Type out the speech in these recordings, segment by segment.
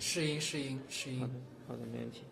试音。好的，好的，没问题。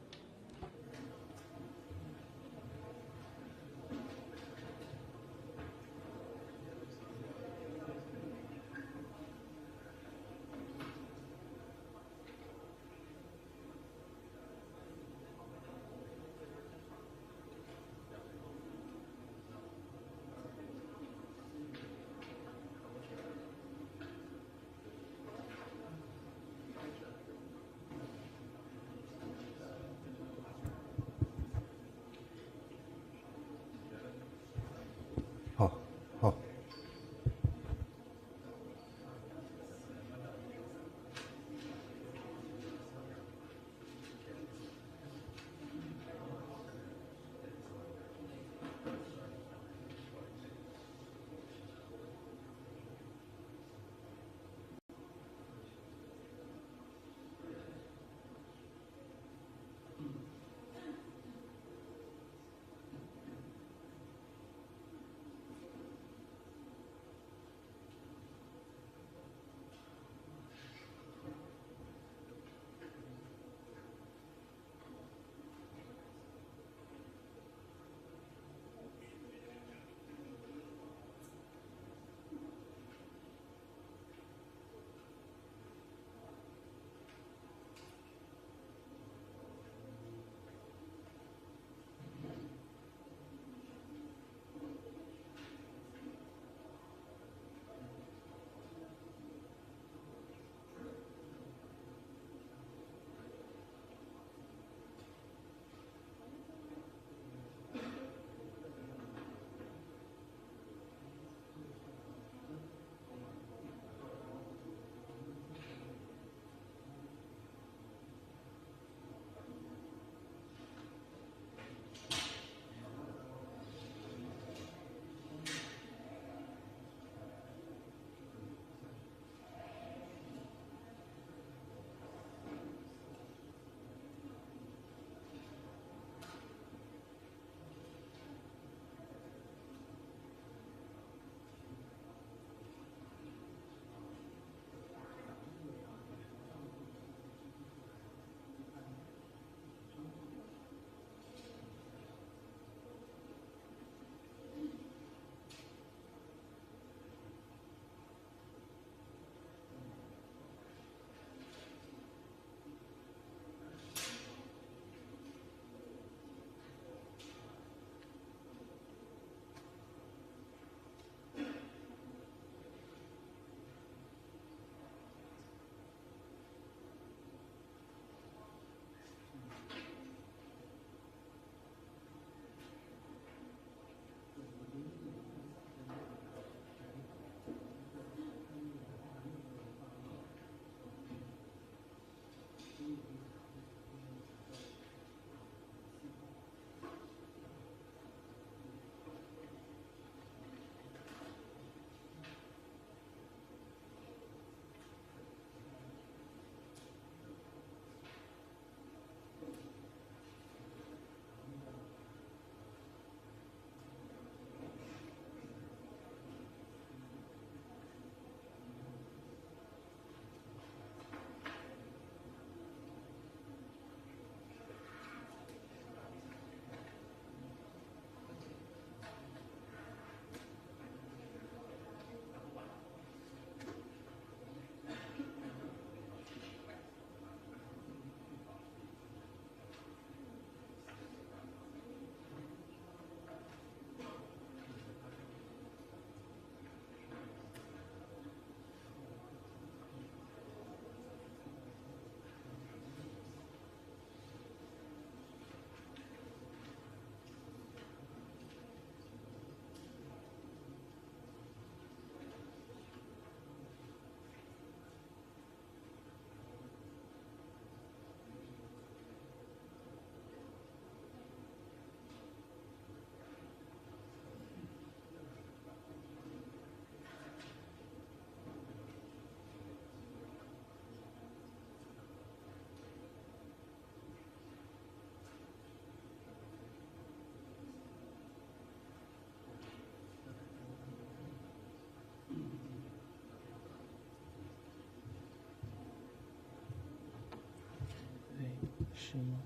schéma.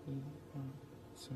2, 1, 5.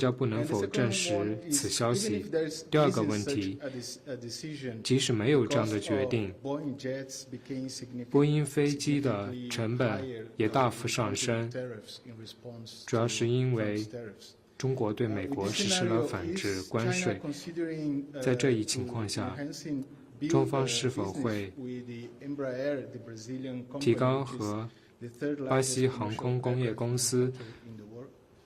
家不能否证实此消息。第二个问题，即使没有这样的决定，波音飞机的成本也大幅上升，主要是因为中国对美国实施了反制关税。在这一情况下，中方是否会提高和巴西航空工业公司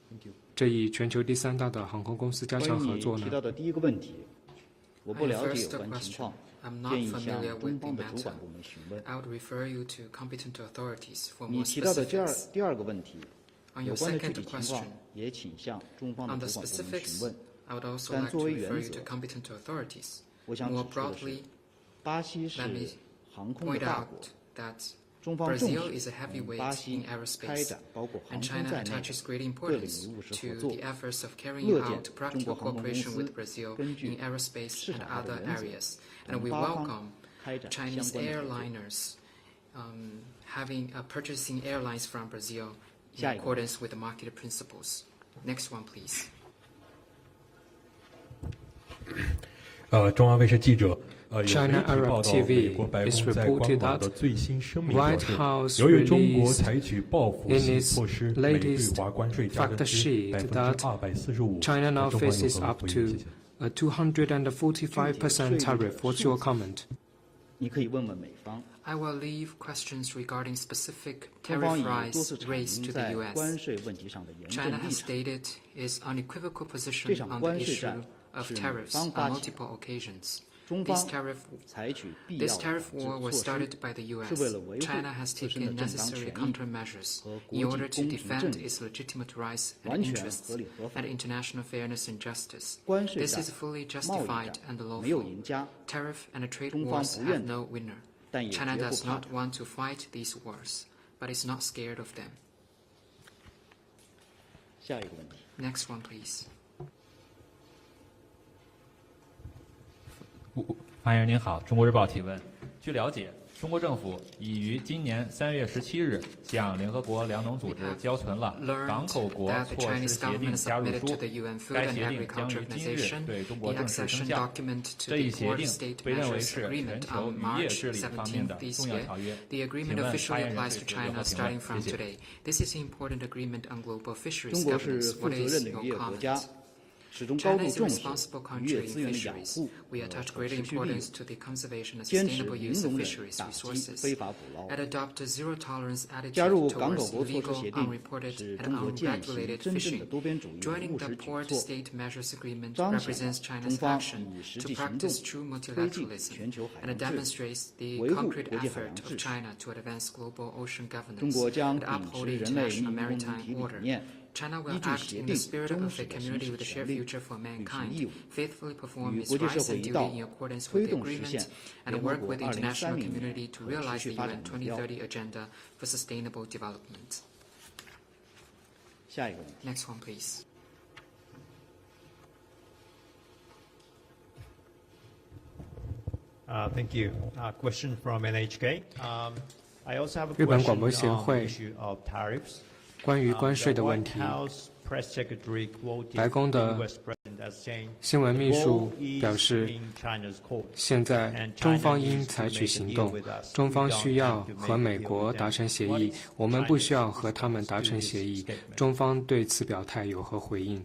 Thank you. 这一全球第3大的航空公司加强合作呢？关于你提到的第一个问题，我不了解 First 有关情 question. 况， I'm not 建议向 familiar 中 with the 方的主 matter. 管部门询问。 I would refer you to competent authorities for 你 more 提到的 specifics. 第二个问题， On 有 your 关的具 second 体情况 question, 也请向中方的 on the 主管部门询 specifics, 问。 I would also 但 like 作 to 为 refer 原 you 则 to competent authorities. 我想指 More 出的是 broadly, 巴西是 let me 航空的 point 大国， out that 中方重 Brazil is 视 a 与 heavyweight 巴西 in 开 aerospace, 展包括航 and 空 China 在内 attaches great 各领 importance 域务实 to 合作， the efforts of carrying 乐见 out 中 practical 国航空公 cooperation 司 with Brazil 根据 in aerospace 市 and 场化的 other 原则， areas, 同 and we 巴方 welcome 开展相 Chinese 关的合作。 airliners having purchasing airlines from Brazil in 下一个。 accordance with the market principles. Next one, please. 中央卫视记者有媒 China 体报 Arab 道，美 TV 国白 is 宫在 reported 官网 that 的最新声明表 White 示， House 由于中国 released 采取报复 in 性 its 措施，美对 latest 华关税加征 fact 至 sheet that 245%。 China now 中方有 faces 何 up 回应？ to 谢谢。a 245% tariff. What's your comment? 你可以问问美方， I will leave questions regarding specific 中方 tariff 已多 rise 次阐 raised 明 to the 在 U.S. 关税问题上的严 China 正立 has 场。 stated its unequivocal 这 position 场 on the 关税 issue 战 of 是美 tariffs 方 on 发起的， multiple occasions. 中 This 方 tariff 采取必 This 要的 tariff 反制 war was 措施， started by the 是 U.S. 为了维护 China has 自身 taken 的正当 necessary 权益 countermeasures 和 in 国 order 际 to 公平 defend 正义， its legitimate rights and 完全 interests 合理合法 and。international fairness and justice. 关税 This 战 is fully 贸易 justified 战 and 没有 lawful. 赢家， Tariff and trade 中方 wars 不愿 have no winner. 但也 China 绝不 does 怕 not want to fight these wars, but is not scared of them. 下一个问题， Next one, please. 发言人您好，中国日报提问。据了解，中国政府已于今年3月17日向联合国粮农组织交存了港口国 that the 措施 Chinese 协定 government 加入 submitted 书 to the UN Food 该 and 协定将 Agriculture 于今日 Organization 对中 the 国正式生 accession 效。 document to 这 the 一协 Equator 定 State 被认为 Measures 是全 Agreement 球 on 渔业 March 治理方面 17th 的 this 重要 year. 条约。 The 请 agreement 问发 officially 言人 applies 对 to 此有何 China 评 starting 论？ from 谢谢。 today. This is an important agreement on global 中 fisheries 国是 governance. 负 What 责 is 任的 your 渔业国家， comment? 始终高 China 度 is a 重视 responsible 渔业 country 资 in 源的养 fisheries. 护 We 和 attach 可 great 持续利 importance 用， to the conservation and 坚持 sustainable 零 use of 容忍 fisheries 打击 resources. 非法捕捞。 And adopt a zero-tolerance 加 attitude 入港口 towards 国措施 illegal, 协定， unreported, 是 and 中国践行 unregulated 真正的 fishing. 多边主义的 Joining 务 the 实举 Port 措， State Measures Agreement 彰显 represents 中 China's 方 action 以实 to 际行 practice 动 true 推进 multilateralism, 全球海 and it 洋治理， demonstrates the 维护 concrete 国际海洋 effort 秩 of 序。 China to advance global ocean 中 governance 国将 and 秉 uphold 持人类 international 命运共同 maritime 体理 order. 念， China 依 will 据 act 协 in 定 the spirit 忠 of 实 a 地行 community 使 with a 权 shared 利， future for 履行 mankind, 义务， faithfully perform 与 its 国际社 rights 会 and 一 duty 道， in accordance 推 with the 动实 agreement, 现 and 联合 work 国 with the international 2030年 community to 可 realize 持 the 续发展 UN 目标。 2030 agenda for sustainable development. 下一个问题， Next one, please. Thank you. Question from NHK. I also have a 日本 question 广播 on 协 the 会 issue of tariffs. 关于关税 The 的问 White 题， House Press Secretary quoted 白宫 the 的 U.S. President as saying, 新闻秘 "The 书 ball 表 is 示， in China's court." 现在 And 中 China 方 needs 应 to 采 make 取 a 行 deal 动 with us. 中 We 方 don't 需要 have to 和 make 美 a deal 国 with 达 them. 成协 What 议， is 我们不 China's 需要和他们达成 response to 协 this 议。 statement? 中方对此表态有何回应？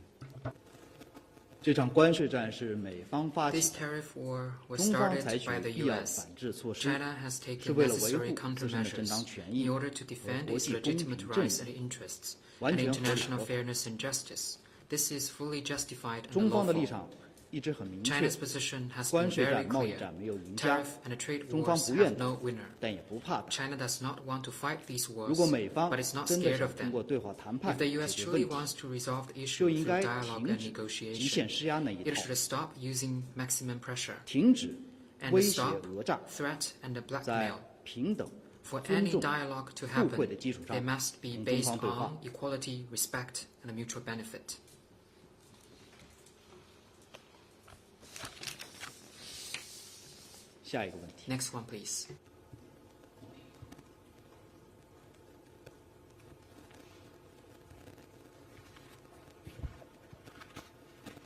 这场关税战是美方发起 This 的， tariff war was 中方 started 采取 by the 必要的 U.S. 反制措施， China has 是 taken 为了维 necessary 护自身的正当 countermeasures 权 in 益 order to 和 defend 国 its 际公 legitimate 平正 rights 义 and，interests 完 and 全合理 international 合法。 fairness and justice. This is fully justified and 中方的立 lawful. 场一直很明确 China's，position has been 关税 very 战、贸易 clear. 战没有赢家， Tariff and trade 中方 wars 不愿 have no 打， winner. 但也不怕打。 China does not want to fight these 如果 wars, 美方 but is not 真的 scared 想 of 通 them. 过对话谈 If 判 the 解 U.S. 决 truly 问题， wants to resolve the 就 issue 应 through 该 dialogue 停 and 止极 negotiation. 限施压那一 It 套， should stop using maximum pressure 停止 and 威胁 stop 讹诈， threat and 在 blackmail. 平等、 For 尊 any 重、 dialogue to 互惠 happen, 的基础 they 上 must be 同中 based 方对话 on。equality, respect, and mutual benefit. 下一个问题， Next one, please.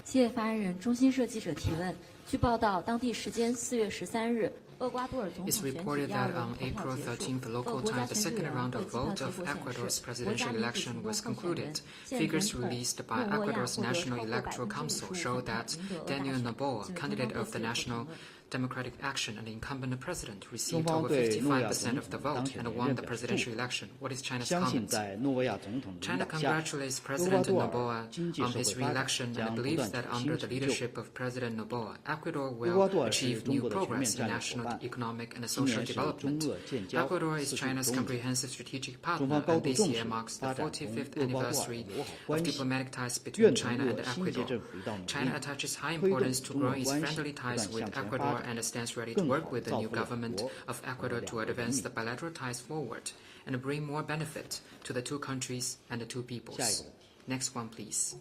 谢谢发言人。中新社记者提问：据报道，当地时间4月13日，厄瓜多尔总统 It's 选举 reported 第二 that 轮 on 投票 April 结束， 13th 俄 local 国家 time, the 选举 second 人 round 会 of 计票 vote 结 of 果显 Ecuador's 示，国 presidential 家民主 election 行动 was 候选 concluded. 人现 Figures 总统 released by 诺沃亚 Ecuador's 获得 National 超过 Electoral 55% Council 票 show that 赢得俄大 Daniel 选。 Noboa, 请中方 candidate 对 of 此 the 有何评 National 论？ democratic action, and the incumbent president 中 received 方 over 对诺维亚 55% 总 of the 统当 vote 选 and 连 won 任 the 表示 presidential 祝福， election. What is China's 相信 comments? 在诺维亚总统的 China 领导下， congratulates 厄瓜 President 多尔 Noboa 经济 on 社 his 会发展 re-election and 将不 believes 断 that 取 under 新 the 成就。 leadership of President Noboa, Ecuador 厄 will 瓜多尔是 achieve 中 new 国的全面 progress in 战略伙 national, 伴， economic, and 今 social 年是中 development. 俄建交 Ecuador is 40 周 China's 年， comprehensive strategic 中 partner, 方高 and 度 this 重 year 视 marks the 发展同 45th 厄瓜多尔 anniversary 友好 of 关系， diplomatic ties 愿 between 同 China 俄 and 新一届 Ecuador. 政府一道努 China 力， attaches high 推动 importance to 中俄 growing its 关系 friendly 不断 ties 向 with 前发 Ecuador 展， and stands ready to 更好 work with the 造 new 福两 government 国 of 和 Ecuador 两 to 国人 advance 民 the。bilateral ties forward and bring more benefit to the two countries and the two 下一个 peoples. 问题， Next one, please.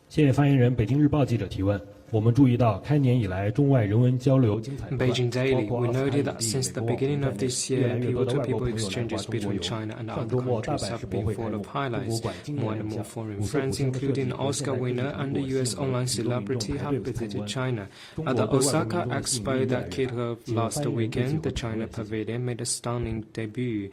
谢谢发言人。北京日报记者提问：我们注意到，开年以来中外人文交流精彩不断， Beijing Daily, 包括 we 奥斯卡 noted 影 that 帝 since 美 the 国网红 beginning 在 of 内， this 越 year, 来越多的外 people-to-people 国朋友来华 exchanges 中国 between 游。 China and 上 other 周末，大 countries 阪世 have 博 been 会开 full 幕， of 中国 highlights. 馆今年 More 亮 and more 相， foreign 5色 friends, 古香的设计 including 和 Oscar 现代科技 winner 成 and 果 the 吸 US 引了 online 许多民众 celebrity 排 have 队参 visited 观。 China. 中 At 国 the 对外国 Osaka 民众的吸引力 Expo 越来 that 越 kicked 大。 off 请问 last 发言人对此 weekend, 有 the 何评 China 论？谢谢。 Pavilion made a stunning debut.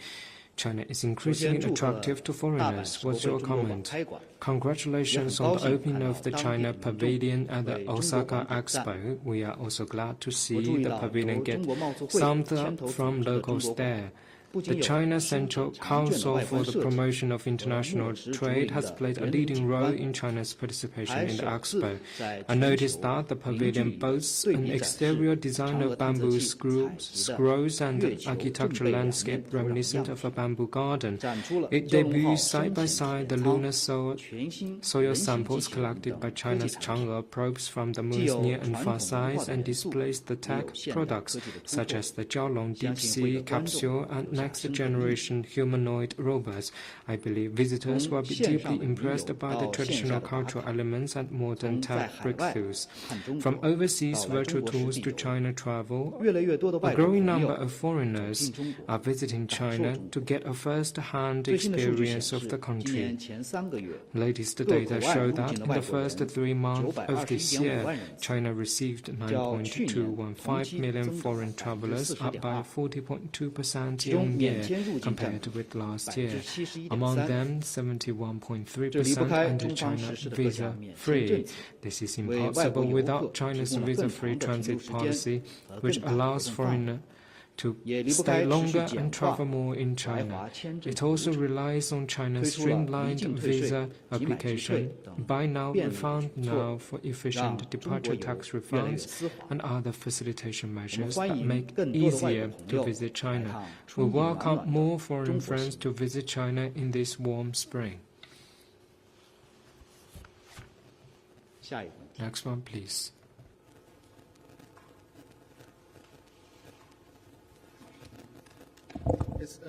China is 首 increasingly 先祝贺 attractive to 大阪 foreigners. 世博 What's 会 your 中国馆 comment? 开馆， Congratulations 也 on 很高 the 兴 opening 看 of 到 the 当地 China 民众 Pavilion at the 为中国 Osaka 馆点赞。 Expo. We are also glad to 我 see 注意 the 到 pavilion 由 get 中国贸促会 thumbs 牵 up 头组 from 织的中 locals 国馆， there. 不 The 仅有 China 生 Central 产常见的 Council 外 for 观 the 设计 Promotion of 和木 International 耳石着 Trade 影 has 的 played a 人文 leading 景 role 观， in China's participation 还 in the 首次 Expo. 在 I 全 noticed 球 that the 零距 pavilion 离 boasts 对 an 比展 exterior 示 design 嫦娥 of 探测 bamboo 器采集的 scrolls and 月 an 球正 architectural 背两 landscape 面土壤 reminiscent 样 of a 品， bamboo garden. 展出了 It 蛟龙号 debuts side 深 by 潜 side 铁 the 舱、 lunar全新 soil 人形机 samples 器人 collected 等 by 科技 China's 产品， Chang'e probes from the 既 moon's 有 near and 传 far 统文化 sides 的 and 元素， displays the 也有 tech 现代 products 科技的突 such 破。 as the Jiaolong 相 deep 信会 sea 给观众 capsule and 留下 next 深刻的印象。 generation humanoid robots. I believe visitors 从 will be 线 deeply 上的云游 impressed by the 到线 traditional 下的打 cultural 卡， elements and modern 从在 tech 海外 breakthroughs. 看中 From 国 overseas 到来中 virtual 国实 tours 地 to 游， China travel, 越来越多的 a 外国 growing 朋友 number of 走 foreigners 进中国， are visiting 感受 China 中 to 国。 get a first-hand 最新的数据显 experience of 示， the 今 country. 年前3个月， Latest 各 data 口岸 show 入 that 境的 in 外 the 国 first 人 3 months of this 921.5 year, 万人次， China received 较去年同 9.5 期 9.5 million 增长 foreign travelers, up by 40.2%。 40.2% 其中免 year-on-year 签入境占 compared 比 with last year. 71.3%。 Among them, 这离不 71.3% 开 under 中方 China 实施的各项免签政 visa-free. 策， This is 为外国 impossible 游客 without 提 China's 供了更 visa-free 长的停 transit 留时间 policy, 和 which 更大的活 allows 动范围， foreigners to 也离不 stay 开持续 longer 简 and 化 travel more in 来 China. 华签证 It 的流 also 程， relies on 推 China's 出了离 streamlined 境退税、 visa 即买即退 application, 等 buy now, 便利的 refund 举措， now for 让 efficient 中国 departure 游 tax 越来越 refunds 丝滑。 and other facilitation 我们 measures 欢 that 迎 make 更 it 多的外 easier 国朋 to 友 visit 来 China. 趟 We 春意暖 welcome 暖的 more 中 foreign 国 friends 行。 to visit China in this warm spring. 下一个问题， Next one, please. Yes,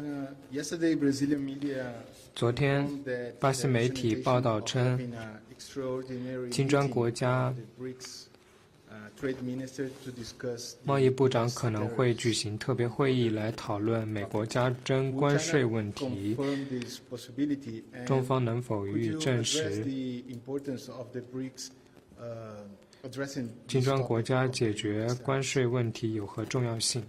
yesterday, Brazilian media 昨天 found that 巴西媒体报道 of 称 having an extraordinary 金砖 meeting 国家 of the BRICS trade minister to discuss 贸易部长 US 可能会 tariffs. 举行特别会议来讨论美国加征关税问题。 Confirm this possibility, and 中方能否 could 予以 you 证 address 实？ the importance of the BRICS addressing 金 this 砖国 topic 家 of 解 the 决 US 关税问题有何重要性？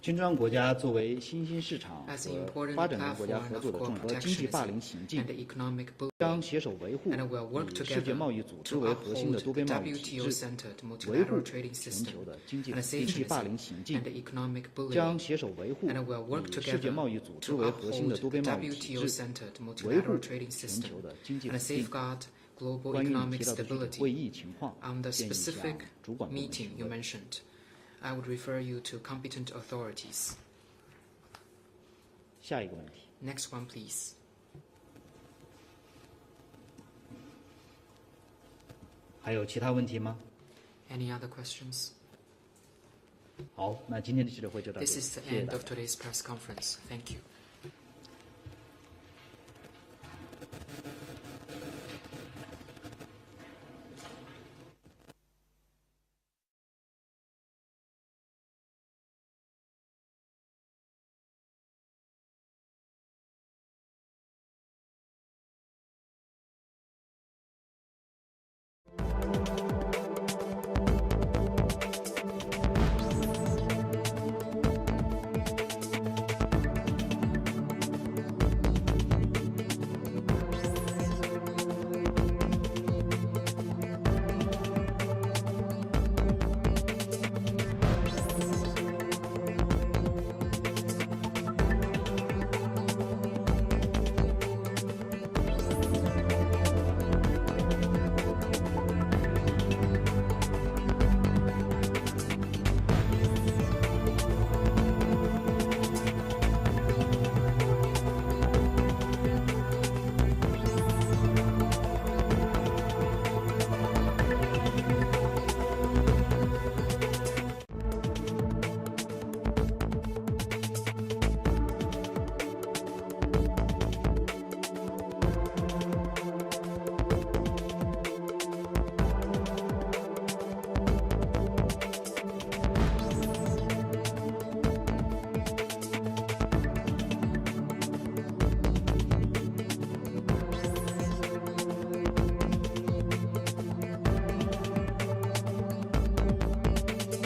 金砖国家作为新兴市场 As 和 an 发 important 展中国家 platform 合 of 作的重要经济霸凌行 protectionism 径 and，economic 将 bullying, 携手维护 and will work 以世界 together 贸易组织 to 为核心的 uphold 多 the 边贸易体制， WTO-centered 维护 multilateral trading 全 system, 球的经济 and 霸凌 safeguard 行径 and，economic 将 bullying, 携手维护 and will work 以世界 together 贸易组织 to 为核心的 uphold 多 the 边贸易体制， WTO-centered 维护 multilateral trading 全 system, 球的经济 and 稳定。 safeguard global 关于你 economic 提到的具体会 stability. 议情况， On the 建议向 specific 主管部门 meeting 询 you 问。 mentioned, I would refer you to competent authorities. 下一个问题， Next one, please. 还有其他问题吗？ Any other questions? 好，那今天的记者会就到这 This 里， is the 谢谢 end 大 of 家。 today's press conference. Thank you.